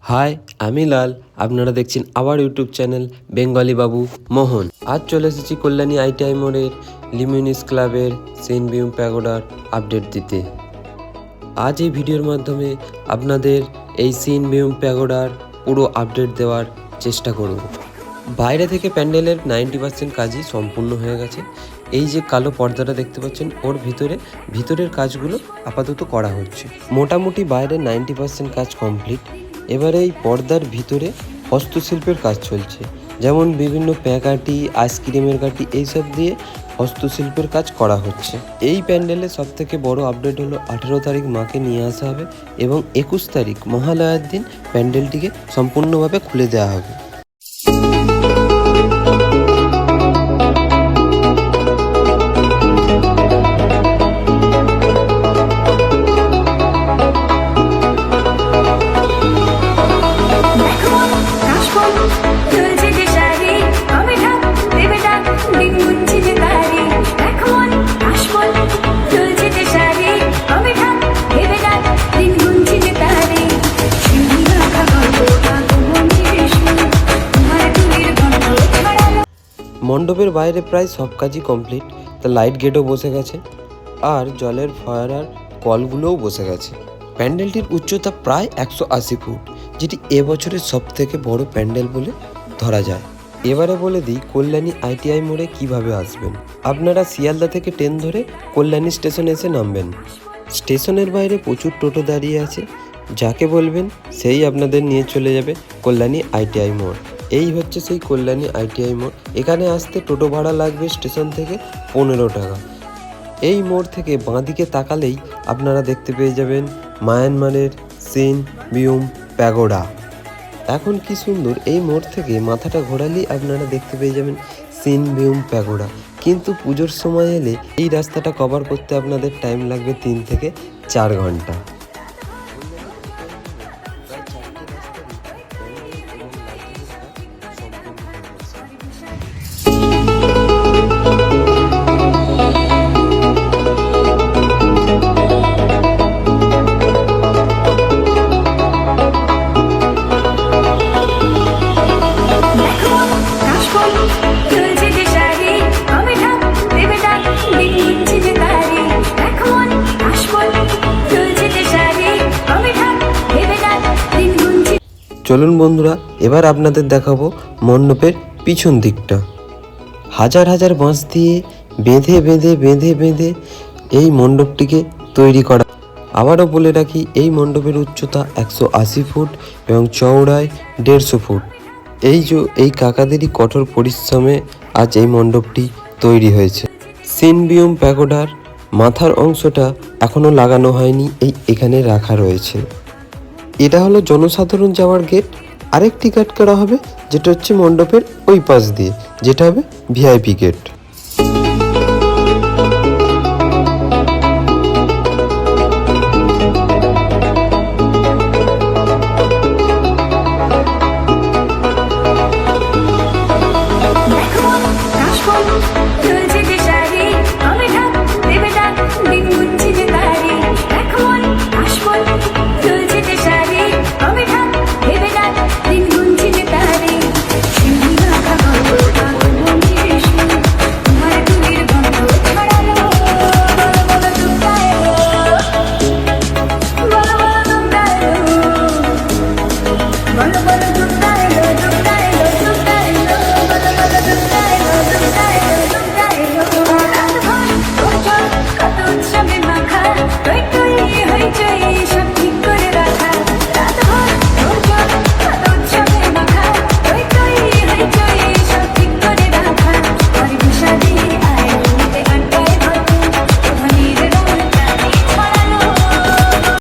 High, আমি লাল। আপনারা দেখছেন আবার ইউটিউব চ্যানেল বেঙ্গলি বাবু মোহন। আজ চলে এসেছি কল্যাণী আইটিআই মোড়ের লিমিউনিস ক্লাবের সেন্ট বিউম প্যাগোডার আপডেট দিতে। আজ এই ভিডিওর মাধ্যমে আপনাদের এই সেন্ট বিউম প্যাগোডার পুরো আপডেট দেওয়ার চেষ্টা করব। বাইরে থেকে প্যান্ডেলের 90% কাজই সম্পূর্ণ হয়ে গেছে। এই যে কালো পর্দাটা দেখতে পাচ্ছেন, ওর ভিতরের কাজগুলো আপাতত করা হচ্ছে। মোটামুটি বাইরে 90% কাজ কমপ্লিট। এবারে এই পর্দার ভিতরে হস্তশিল্পের কাজ চলছে, যেমন বিভিন্ন প্যাকাটি, আইসক্রিমের কাঠি, এইসব দিয়ে হস্তশিল্পের কাজ করা হচ্ছে। এই প্যান্ডেলে সবথেকে বড় আপডেট হলো 18 তারিখ মাকে নিয়ে আসা হবে এবং 21 তারিখ মহালয়ার দিন প্যান্ডেলটিকে সম্পূর্ণভাবে খুলে দেওয়া হবে। মণ্ডপের বাইরে প্রায় সব কাজই কমপ্লিট। তা লাইট গেটও বসে গেছে আর জলের ফয়ারার কলগুলোও বসে গেছে। প্যান্ডেলটির উচ্চতা প্রায় 180 ফুট, যেটি এবছরের সবথেকে বড় প্যান্ডেল বলে ধরা যায়। এবারে বলে দিই কল্যাণী আইটিআই মোড়ে কিভাবে আসবেন। আপনারা শিয়ালদা থেকে ট্রেন ধরে কল্যাণী স্টেশনে এসে নামবেন। স্টেশনের বাইরে প্রচুর টোটো দাঁড়িয়ে আছে, যাকে বলবেন সেই আপনাদের নিয়ে চলে যাবে কল্যাণী আইটিআই মোড়। এই হচ্ছে সেই কল্যাণী আইটিআই মোড়। এখানে আসতে টোটো ভাড়া লাগবে স্টেশন থেকে 15 টাকা। এই মোড় থেকে বাঁদিকে তাকালেই আপনারা দেখতে পেয়ে যাবেন মায়ানমারের সেন্ট বিউম প্যাগোডা। এখন কি সুন্দর! এই মোড় থেকে মাথাটা ঘোরালেই আপনারা দেখতে পেয়ে যাবেন সেন্ট বিউম প্যাগোডা। কিন্তু পুজোর সময় এলে এই রাস্তাটা কভার করতে আপনাদের টাইম লাগবে 3 থেকে 4 ঘন্টা। চলুন বন্ধুরা, এবার আপনাদের দেখাবো মণ্ডপের পিছন দিকটা। হাজার হাজার বাঁশ দিয়ে বেঁধে বেঁধে বেঁধে বেঁধে এই মণ্ডপটিকে তৈরি করা। আবারও বলে রাখি, এই মণ্ডপের উচ্চতা 180 ফুট এবং চওড়ায় 150 ফুট। এই কাকাদেরই কঠোর পরিশ্রমে আজ এই মণ্ডপটি তৈরি হয়েছে। সেন্ট বিউম প্যাগোডার মাথার অংশটা এখনও লাগানো হয়নি, এখানে রাখা রয়েছে। এটা হলো জনসাধারণ যাওয়ার গেট। আরেকটি গেট করা হবে, যেটা হচ্ছে মণ্ডপের ওই পাশ দিয়ে, যেটা হবে ভিআইপি গেট। দেখো